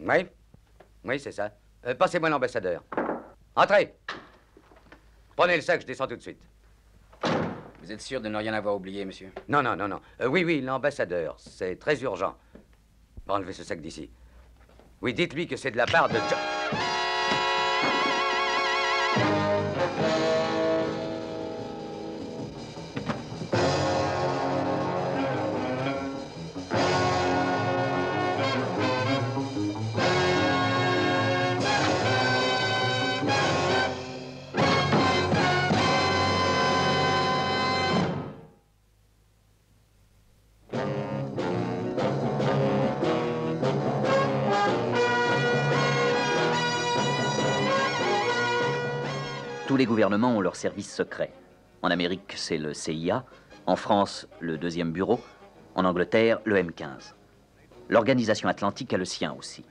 Oui, oui, c'est ça. Passez-moi l'ambassadeur. Entrez. Prenez le sac, je descends tout de suite. Vous êtes sûr de ne rien avoir oublié, monsieur? Non, non, non, non. Oui, l'ambassadeur. C'est très urgent. Enlevez ce sac d'ici. Oui, dites-lui que c'est de la part de John. Tous les gouvernements ont leurs services secrets. En Amérique, c'est le CIA. En France, le deuxième bureau. En Angleterre, le M15. L'organisation atlantique a le sien aussi.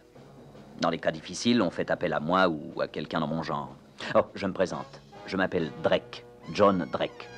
Dans les cas difficiles, on fait appel à moi ou à quelqu'un dans mon genre. Oh, je me présente. Je m'appelle Drake. John Drake.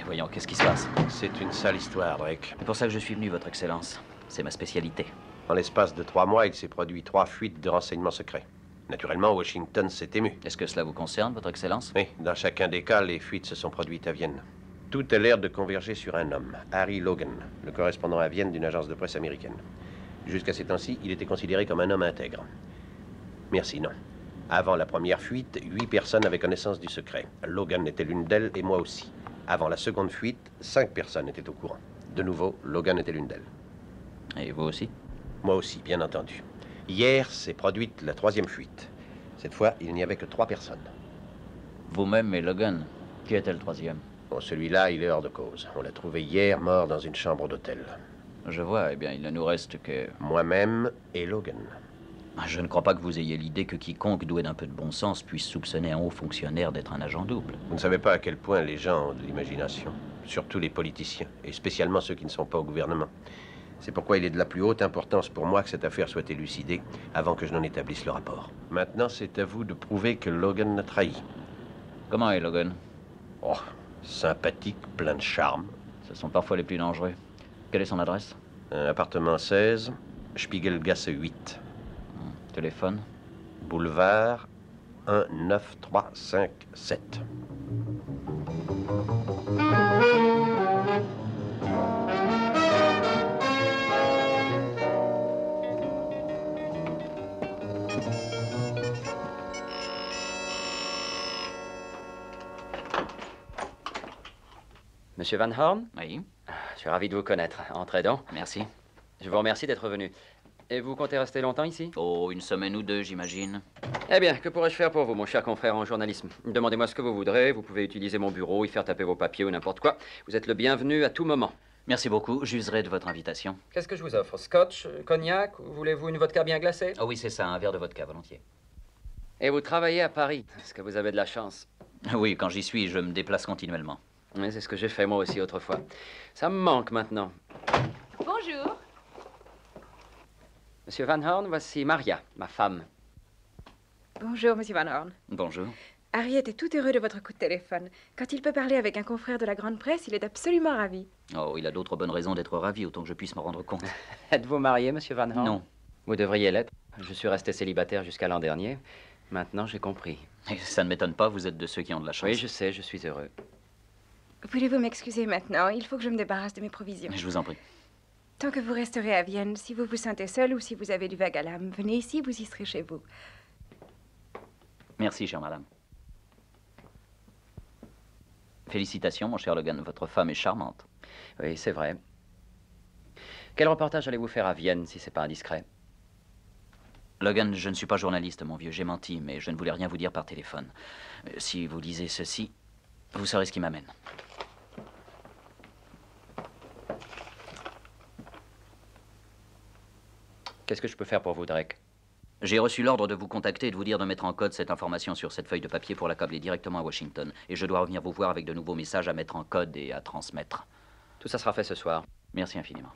Voyons, qu'est-ce qui se passe? C'est une sale histoire, Drake. C'est pour ça que je suis venu, Votre Excellence. C'est ma spécialité. En l'espace de 3 mois, il s'est produit 3 fuites de renseignements secrets. Naturellement, Washington s'est ému. Est-ce que cela vous concerne, Votre Excellence? Oui, dans chacun des cas, les fuites se sont produites à Vienne. Tout a l'air de converger sur un homme, Harry Logan, le correspondant à Vienne d'une agence de presse américaine. Jusqu'à ces temps-ci, il était considéré comme un homme intègre. Merci, non. Avant la première fuite, 8 personnes avaient connaissance du secret. Logan était l'une d'elles et moi aussi. Avant la seconde fuite, 5 personnes étaient au courant. De nouveau, Logan était l'une d'elles. Et vous aussi? Moi aussi, bien entendu. Hier, s'est produite la 3e fuite. Cette fois, il n'y avait que 3 personnes. Vous-même et Logan. Qui était le 3e? Bon, celui-là, il est hors de cause. On l'a trouvé hier, mort dans une chambre d'hôtel. Je vois. Eh bien, il ne nous reste que... Moi-même et Logan. Je ne crois pas que vous ayez l'idée que quiconque doué d'un peu de bon sens puisse soupçonner un haut fonctionnaire d'être un agent double. Vous ne savez pas à quel point les gens ont de l'imagination. Surtout les politiciens, et spécialement ceux qui ne sont pas au gouvernement. C'est pourquoi il est de la plus haute importance pour moi que cette affaire soit élucidée avant que je n'en établisse le rapport. Maintenant, c'est à vous de prouver que Logan n'a trahi. Comment est Logan? Oh, sympathique, plein de charme. Ce sont parfois les plus dangereux. Quelle est son adresse? Appartement 16, Spiegelgasse 8. Téléphone? Boulevard 19357. Monsieur Van Horn? Oui. Je suis ravi de vous connaître. Entrez donc. Merci. Je vous remercie d'être venu. Et vous comptez rester longtemps ici? Oh, une semaine ou deux, j'imagine. Eh bien, que pourrais-je faire pour vous, mon cher confrère en journalisme? Demandez-moi ce que vous voudrez. Vous pouvez utiliser mon bureau, y faire taper vos papiers ou n'importe quoi. Vous êtes le bienvenu à tout moment. Merci beaucoup. J'userai de votre invitation. Qu'est-ce que je vous offre? Scotch? Cognac? Voulez-vous une vodka bien glacée? Oh oui, c'est ça, un verre de vodka, volontiers. Et vous travaillez à Paris. Est-ce que vous avez de la chance? Oui, quand j'y suis, je me déplace continuellement. Oui, c'est ce que j'ai fait moi aussi autrefois. Ça me manque maintenant. Bonjour. Monsieur Van Horn, voici Maria, ma femme. Bonjour, Monsieur Van Horn. Bonjour. Harry était tout heureux de votre coup de téléphone. Quand il peut parler avec un confrère de la grande presse, il est absolument ravi. Oh, il a d'autres bonnes raisons d'être ravi, autant que je puisse me rendre compte. Êtes-vous marié, Monsieur Van Horn? Non. Vous devriez l'être. Je suis resté célibataire jusqu'à l'an dernier. Maintenant, j'ai compris. Et ça ne m'étonne pas, vous êtes de ceux qui ont de la chance. Oui, je sais, je suis heureux. Voulez-vous m'excuser maintenant? Il faut que je me débarrasse de mes provisions. Je vous en prie. Tant que vous resterez à Vienne, si vous vous sentez seul ou si vous avez du vague à l'âme, venez ici, vous y serez chez vous. Merci, chère madame. Félicitations, mon cher Logan. Votre femme est charmante. Oui, c'est vrai. Quel reportage allez-vous faire à Vienne, si c'est pas indiscret? Logan, je ne suis pas journaliste, mon vieux. J'ai menti, mais je ne voulais rien vous dire par téléphone. Si vous lisez ceci, vous saurez ce qui m'amène. Qu'est-ce que je peux faire pour vous, Drake? J'ai reçu l'ordre de vous contacter et de vous dire de mettre en code cette information sur cette feuille de papier pour l'accabler directement à Washington. Et je dois revenir vous voir avec de nouveaux messages à mettre en code et à transmettre. Tout ça sera fait ce soir. Merci infiniment.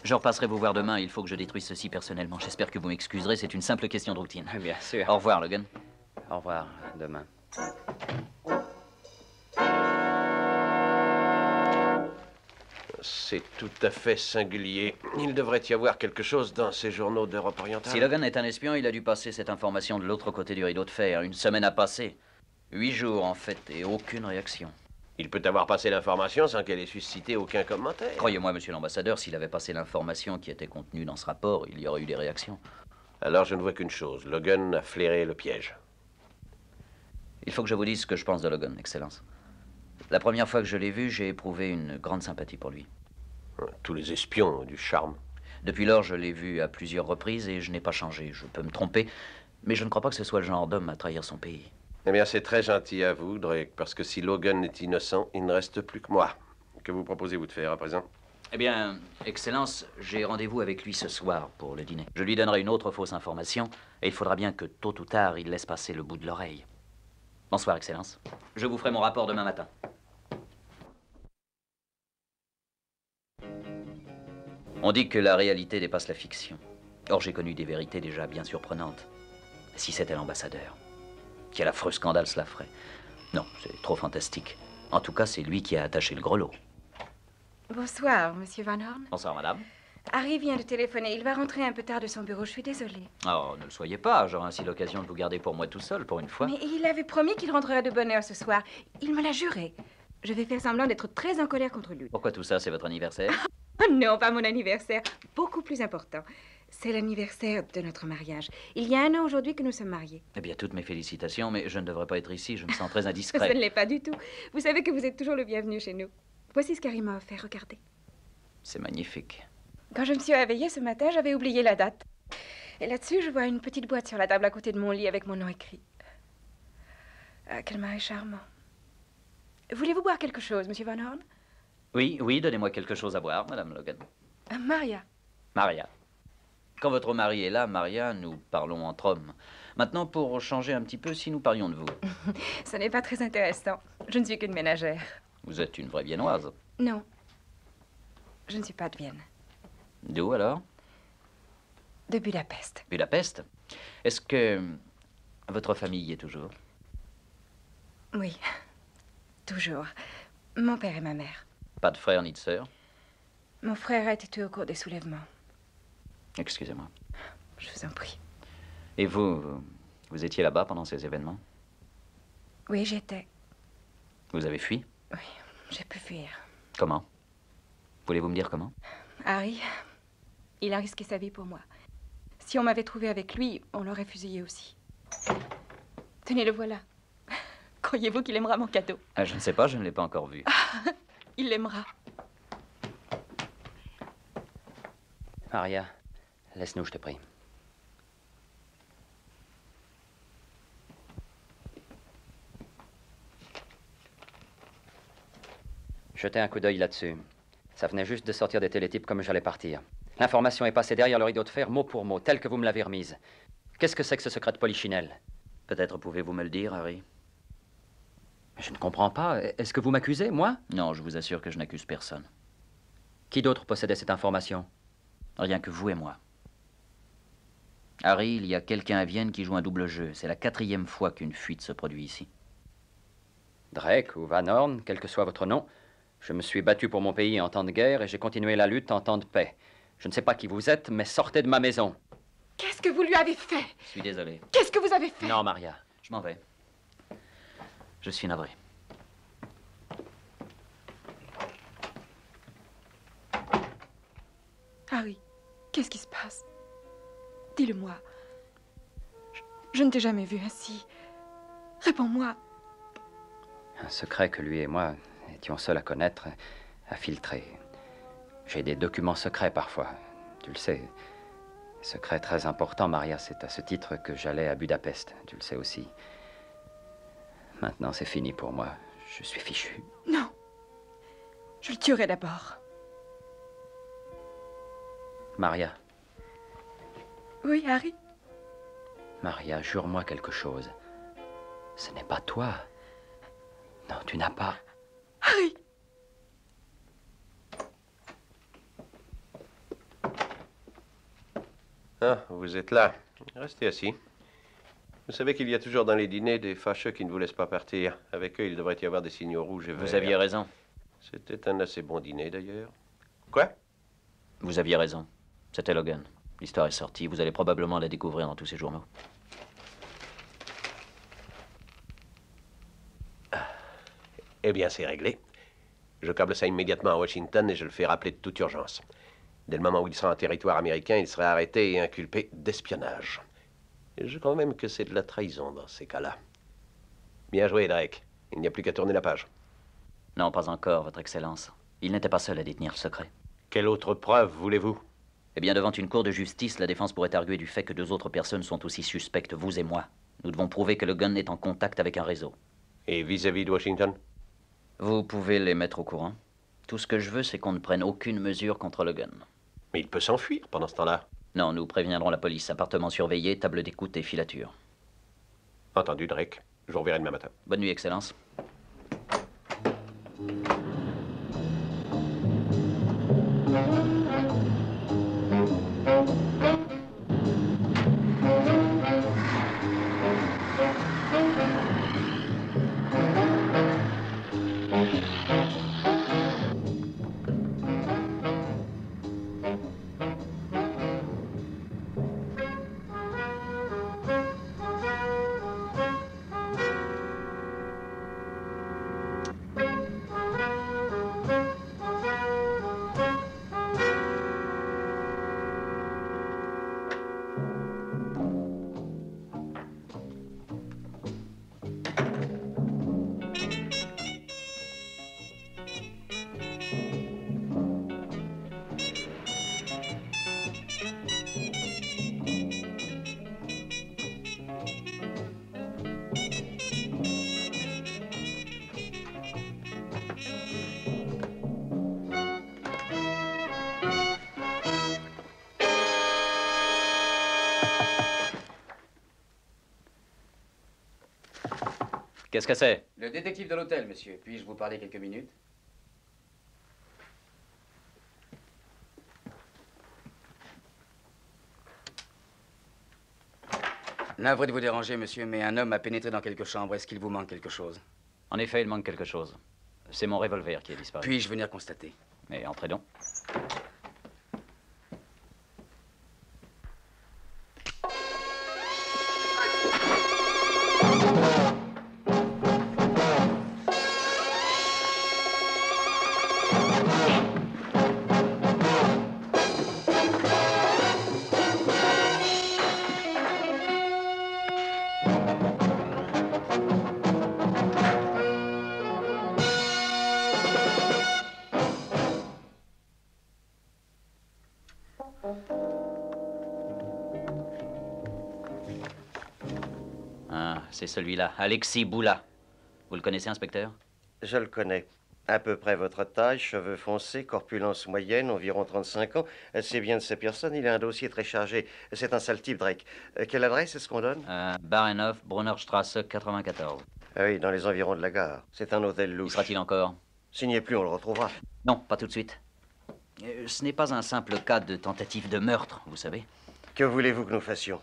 Je repasserai vous voir demain. Il faut que je détruise ceci personnellement. J'espère que vous m'excuserez. C'est une simple question de routine. Bien sûr. Au revoir, Logan. Au revoir, demain. C'est tout à fait singulier. Il devrait y avoir quelque chose dans ces journaux d'Europe orientale. Si Logan est un espion, il a dû passer cette information de l'autre côté du rideau de fer. Une semaine a passé. 8 jours, en fait, et aucune réaction. Il peut avoir passé l'information sans qu'elle ait suscité aucun commentaire. Croyez-moi, monsieur l'ambassadeur, s'il avait passé l'information qui était contenue dans ce rapport, il y aurait eu des réactions. Alors je ne vois qu'une chose. Logan a flairé le piège. Il faut que je vous dise ce que je pense de Logan, Excellence. La première fois que je l'ai vu, j'ai éprouvé une grande sympathie pour lui. Tous les espions ont du charme. Depuis lors, je l'ai vu à plusieurs reprises et je n'ai pas changé. Je peux me tromper, mais je ne crois pas que ce soit le genre d'homme à trahir son pays. Eh bien, c'est très gentil à vous, Drake, parce que si Logan est innocent, il ne reste plus que moi. Que vous proposez-vous de faire à présent? Eh bien, Excellence, j'ai rendez-vous avec lui ce soir pour le dîner. Je lui donnerai une autre fausse information et il faudra bien que tôt ou tard, il laisse passer le bout de l'oreille. Bonsoir, Excellence. Je vous ferai mon rapport demain matin. On dit que la réalité dépasse la fiction. Or, j'ai connu des vérités déjà bien surprenantes. Si c'était l'ambassadeur, quel affreux scandale cela ferait. Non, c'est trop fantastique. En tout cas, c'est lui qui a attaché le grelot. Bonsoir, monsieur Van Horn. Bonsoir, madame. Harry vient de téléphoner. Il va rentrer un peu tard de son bureau. Je suis désolée. Oh, ne le soyez pas. J'aurai ainsi l'occasion de vous garder pour moi tout seul, pour une fois. Mais il avait promis qu'il rentrerait de bonne heure ce soir. Il me l'a juré. Je vais faire semblant d'être très en colère contre lui. Pourquoi tout ça? C'est votre anniversaire? Oh non, pas mon anniversaire. Beaucoup plus important. C'est l'anniversaire de notre mariage. Il y a 1 an aujourd'hui que nous sommes mariés. Eh bien, toutes mes félicitations, mais je ne devrais pas être ici. Je me sens très Ce indiscret. ne l'est pas du tout. Vous savez que vous êtes toujours le bienvenu chez nous. Voici ce qu'Harry m'a offert. Regardez. C'est magnifique. Quand je me suis réveillée ce matin, j'avais oublié la date. Et là-dessus, je vois une petite boîte sur la table à côté de mon lit avec mon nom écrit. Ah, quel mari charmant. Voulez-vous boire quelque chose, monsieur Van Horn? Oui, oui, donnez-moi quelque chose à boire, madame Logan. Maria. Maria. Quand votre mari est là, Maria, nous parlons entre hommes. Maintenant, pour changer un petit peu, si nous parlions de vous. Ce n'est pas très intéressant. Je ne suis qu'une ménagère. Vous êtes une vraie Viennoise. Non. Je ne suis pas de Vienne. D'où alors? De Budapest. Budapest. Est-ce que votre famille y est toujours? Oui. Toujours. Mon père et ma mère. Pas de frère ni de sœur? Mon frère a été tué au cours des soulèvements. Excusez-moi. Je vous en prie. Et vous étiez là-bas pendant ces événements? Oui, j'étais. Vous avez fui? Oui, j'ai pu fuir. Comment? Voulez-vous me dire comment? Harry, il a risqué sa vie pour moi. Si on m'avait trouvé avec lui, on l'aurait fusillé aussi. Tenez, le voilà. Croyez-vous qu'il aimera mon cadeau? Je ne sais pas, je ne l'ai pas encore vu. Il l'aimera. Maria, laisse-nous, je te prie. Jetez un coup d'œil là-dessus. Ça venait juste de sortir des télétypes comme j'allais partir. L'information est passée derrière le rideau de fer, mot pour mot, telle que vous me l'avez remise. Qu'est-ce que c'est que ce secret de Polichinelle? Peut-être pouvez-vous me le dire, Harry? Je ne comprends pas. Est-ce que vous m'accusez, moi? Non, je vous assure que je n'accuse personne. Qui d'autre possédait cette information? Rien que vous et moi. Harry, il y a quelqu'un à Vienne qui joue un double jeu. C'est la 4e fois qu'une fuite se produit ici. Drake ou Van Horn, quel que soit votre nom, je me suis battu pour mon pays en temps de guerre et j'ai continué la lutte en temps de paix. Je ne sais pas qui vous êtes, mais sortez de ma maison. Qu'est-ce que vous lui avez fait? Je suis désolé. Qu'est-ce que vous avez fait? Non, Maria. Je m'en vais. Je suis navré. Harry, qu'est-ce qui se passe? Dis-le-moi. Je ne t'ai jamais vu ainsi. Réponds-moi. Un secret que lui et moi étions seuls à connaître, à filtrer. J'ai des documents secrets parfois, tu le sais. Secret très important, Maria, c'est à ce titre que j'allais à Budapest, tu le sais aussi. Maintenant, c'est fini pour moi. Je suis fichu. Non. Je le tuerai d'abord. Maria. Oui, Harry? Maria, jure-moi quelque chose. Ce n'est pas toi. Non, tu n'as pas... Harry! Ah, vous êtes là. Restez assis. Vous savez qu'il y a toujours dans les dîners des fâcheux qui ne vous laissent pas partir. Avec eux, il devrait y avoir des signaux rouges et verts. Vous aviez raison. C'était un assez bon dîner, d'ailleurs. Quoi? Vous aviez raison. C'était Logan. L'histoire est sortie. Vous allez probablement la découvrir dans tous ces journaux. Eh bien, c'est réglé. Je câble ça immédiatement à Washington et je le fais rappeler de toute urgence. Dès le moment où il sera en territoire américain, il sera arrêté et inculpé d'espionnage. Et je crois même que c'est de la trahison dans ces cas-là. Bien joué, Drake. Il n'y a plus qu'à tourner la page. Non, pas encore, Votre Excellence. Il n'était pas seul à détenir le secret. Quelle autre preuve voulez-vous? Eh bien, devant une cour de justice, la défense pourrait arguer du fait que 2 autres personnes sont aussi suspectes, vous et moi. Nous devons prouver que Logan est en contact avec un réseau. Et vis-à-vis de Washington? Vous pouvez les mettre au courant. Tout ce que je veux, c'est qu'on ne prenne aucune mesure contre Logan. Mais il peut s'enfuir pendant ce temps-là. Non, nous préviendrons la police. Appartement surveillé, table d'écoute et filature. Entendu, Drake. Je vous reverrai demain matin. Bonne nuit, Excellence. Qu'est-ce que c'est? Le détective de l'hôtel, monsieur. Puis-je vous parler quelques minutes? Navré de vous déranger, monsieur, mais un homme a pénétré dans quelques chambres. Est-ce qu'il vous manque quelque chose? En effet, il manque quelque chose. C'est mon revolver qui est disparu. Puis-je venir constater? Mais entrez donc. Ah, c'est celui-là, Alexis Boula. Vous le connaissez, inspecteur? Je le connais. À peu près votre taille, cheveux foncés, corpulence moyenne, environ 35 ans. C'est bien de ces personnes, il a un dossier très chargé. C'est un sale type, Drake. Quelle adresse est-ce qu'on donne? Barenhof, Brunnerstrasse, 94. Ah oui, dans les environs de la gare. C'est un hôtel Y louche. sera-t-il encore? S'il n'y est plus, on le retrouvera. Non, pas tout de suite. Ce n'est pas un simple cas de tentative de meurtre, vous savez. Que voulez-vous que nous fassions?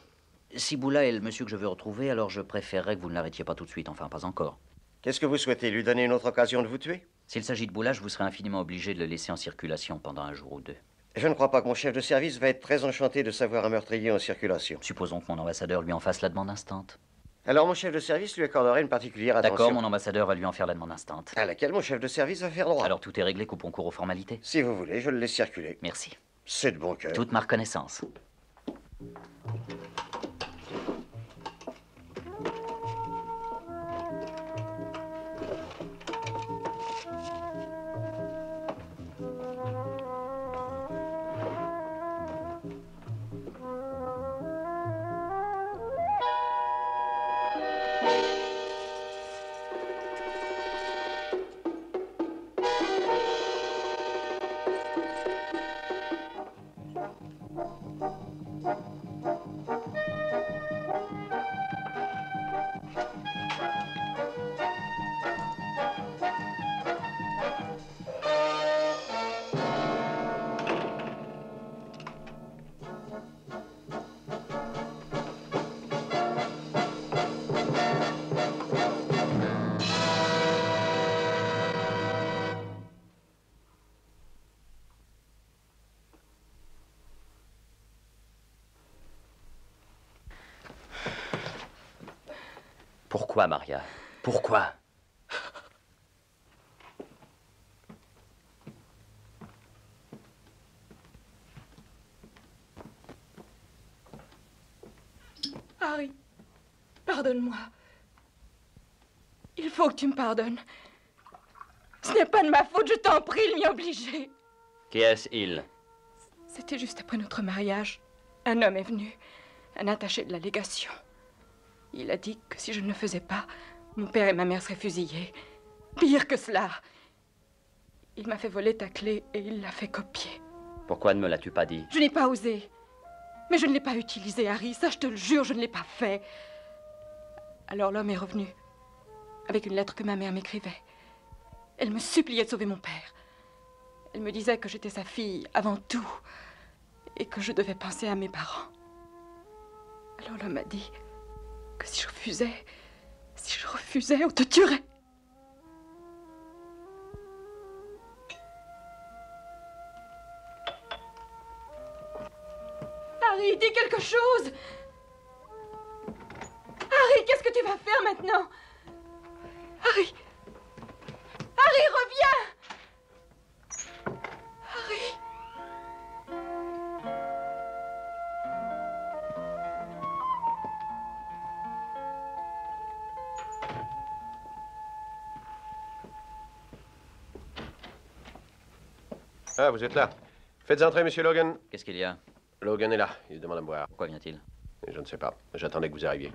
Si Boula est le monsieur que je veux retrouver, alors je préférerais que vous ne l'arrêtiez pas tout de suite. Enfin, pas encore. Qu'est-ce que vous souhaitez? Lui donner une autre occasion de vous tuer? S'il s'agit de Boula, je vous serai infiniment obligé de le laisser en circulation pendant 1 jour ou 2. Je ne crois pas que mon chef de service va être très enchanté de savoir un meurtrier en circulation. Supposons que mon ambassadeur lui en fasse la demande instante. Alors mon chef de service lui accorderait une particulière attention. D'accord, mon ambassadeur va lui en faire la demande instante. À laquelle mon chef de service va faire droit. Alors tout est réglé, coupons court aux formalités. Si vous voulez, je le laisse circuler. Merci. C'est de bon cœur. Toute ma reconnaissance. Pourquoi, Maria? Pourquoi? Harry, pardonne-moi. Il faut que tu me pardonnes. Ce n'est pas de ma faute, je t'en prie, il m'y a obligé. Qui est-ce, il? C'était juste après notre mariage. Un homme est venu, un attaché de la légation. Il a dit que si je ne le faisais pas, mon père et ma mère seraient fusillés. Pire que cela. Il m'a fait voler ta clé et il l'a fait copier. Pourquoi ne me l'as-tu pas dit? Je n'ai pas osé. Mais je ne l'ai pas utilisé, Harry. Ça, je te le jure, je ne l'ai pas fait. Alors l'homme est revenu, avec une lettre que ma mère m'écrivait. Elle me suppliait de sauver mon père. Elle me disait que j'étais sa fille avant tout et que je devais penser à mes parents. Alors l'homme m'a dit que si je refusais, on te tuerait. Harry, dis quelque chose. Harry, qu'est-ce que tu vas faire maintenant? Harry! Harry, reviens! Harry! Ah, vous êtes là. Faites entrer, monsieur Logan. Qu'est-ce qu'il y a? Logan est là. Il demande à me voir. Pourquoi vient-il? Je ne sais pas. J'attendais que vous arriviez.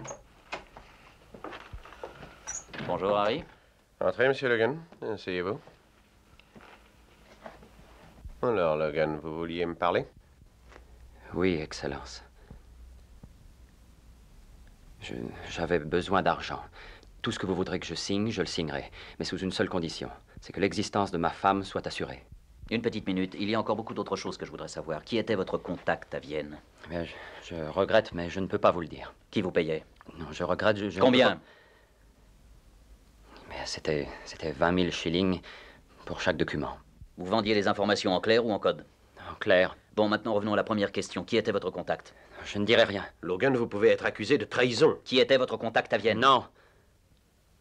Bonjour, Harry. Entrez, monsieur Logan. Asseyez-vous. Alors, Logan, vous vouliez me parler? Oui, Excellence. J'avais besoin d'argent. Tout ce que vous voudrez que je signe, je le signerai. Mais sous une seule condition. C'est que l'existence de ma femme soit assurée. Une petite minute. Il y a encore beaucoup d'autres choses que je voudrais savoir. Qui était votre contact à Vienne? Mais je regrette, mais je ne peux pas vous le dire. Qui vous payait? Non, je regrette. Je ne peux Combien? pas- Mais c'était 20 000 shillings pour chaque document. Vous vendiez les informations en clair ou en code? En clair, Bon, maintenant revenons à la première question. Qui était votre contact? je ne dirai rien. Logan, vous pouvez être accusé de trahison. Qui était votre contact à Vienne? Non,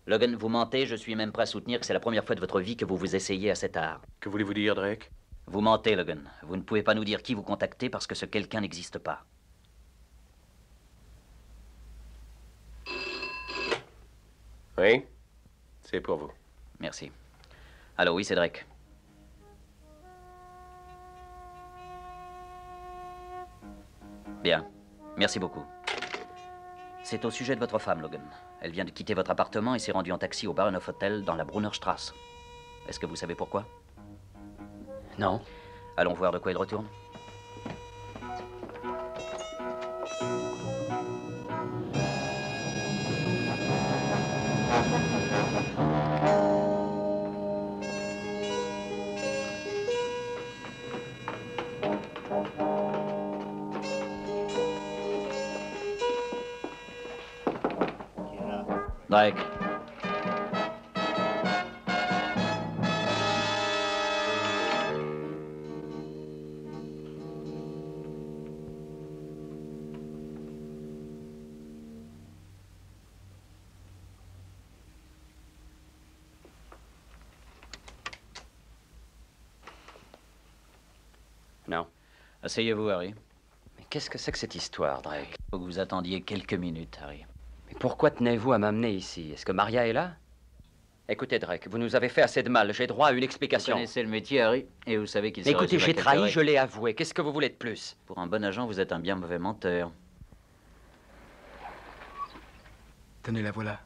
Logan, vous mentez, je suis même prêt à soutenir que c'est la première fois de votre vie que vous vous essayez à cet art. Que voulez-vous dire, Drake? Vous mentez, Logan. Vous ne pouvez pas nous dire qui vous contactez parce que ce quelqu'un n'existe pas. Oui? C'est pour vous. Merci. Allô, oui, c'est Drake. Bien. Merci beaucoup. C'est au sujet de votre femme, Logan. Elle vient de quitter votre appartement et s'est rendue en taxi au Baronhof Hotel dans la Brunnerstrasse. Est-ce que vous savez pourquoi? non. Allons voir de quoi il retourne. Drake. Non. Asseyez-vous, Harry. Mais qu'est-ce que c'est que cette histoire, Drake? Faut que vous attendiez quelques minutes, Harry. Mais pourquoi tenez-vous à m'amener ici? Est-ce que Maria est là? Écoutez, Drake, vous nous avez fait assez de mal. J'ai droit à une Vous explication. connaissez le métier, Harry, et vous savez qu'il se Écoutez, résume à j'ai quelques trahi, règles. je l'ai avoué. Qu'est-ce que vous voulez de plus? Pour un bon agent, vous êtes un bien mauvais menteur. Tenez, la voilà.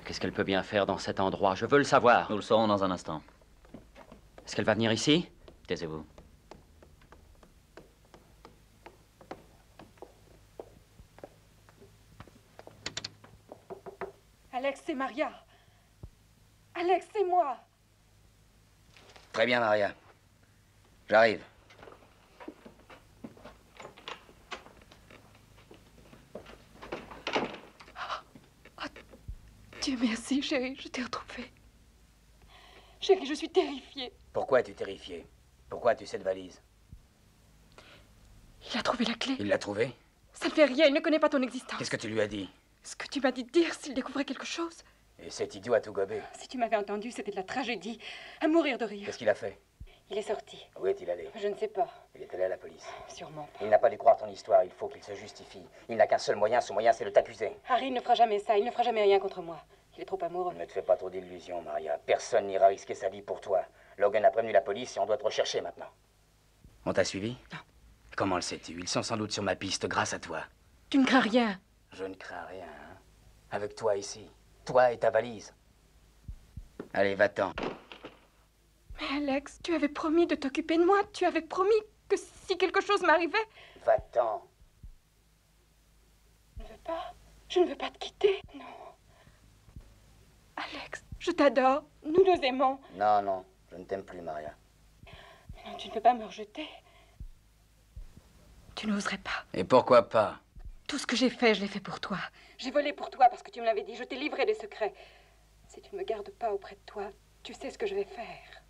Qu'est-ce qu'elle peut bien faire dans cet endroit? Je veux le savoir. Nous le saurons dans un instant. Est-ce qu'elle va venir ici? Taisez-vous. Alex, c'est Maria. Alex, c'est moi. Très bien, Maria. J'arrive. Dieu merci, chérie, je t'ai retrouvée. Chérie, je suis terrifiée. Pourquoi es-tu terrifiée? Pourquoi as-tu cette valise? Il a trouvé la clé. Il l'a trouvée? Ça ne fait rien, il ne connaît pas ton existence. Qu'est-ce que tu lui as dit? Ce que tu m'as dit de dire s'il découvrait quelque chose. Et cet idiot a tout gobé. Si tu m'avais entendu, c'était de la tragédie. À mourir de rire. Qu'est-ce qu'il a fait? Il est sorti. Où est-il allé? Je ne sais pas. Il est allé à la police. Sûrement pas. Il n'a pas dû croire ton histoire, il faut qu'il se justifie. Il n'a qu'un seul moyen, ce moyen c'est de t'accuser. Harry ne fera jamais ça, il ne fera jamais rien contre moi. Il est trop amoureux. Ne te fais pas trop d'illusions, Maria. Personne n'ira risquer sa vie pour toi. Logan a prévenu la police et on doit te rechercher maintenant. On t'a suivi? Non. Comment le sais-tu? Ils sont sans doute sur ma piste grâce à toi. Tu ne crains rien. Je ne crains rien, hein? Avec toi ici. Toi et ta valise. Allez, va-t'en. Mais Alex, tu avais promis de t'occuper de moi. Tu avais promis que si quelque chose m'arrivait... Va-t'en. Je ne veux pas. Je ne veux pas te quitter. Non. Alex, je t'adore. Nous nous aimons. Non, non, je ne t'aime plus, Maria. Mais non, tu ne peux pas me rejeter. Tu n'oserais pas. Et pourquoi pas? Tout ce que j'ai fait, je l'ai fait pour toi. J'ai volé pour toi parce que tu me l'avais dit. Je t'ai livré des secrets. Si tu ne me gardes pas auprès de toi, tu sais ce que je vais faire.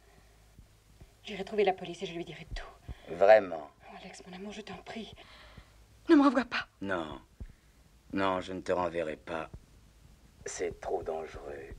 J'irai trouver la police et je lui dirai tout. Vraiment? Oh, Alex, mon amour, je t'en prie. Ne me renvoie pas. Non. Non, je ne te renverrai pas. C'est trop dangereux.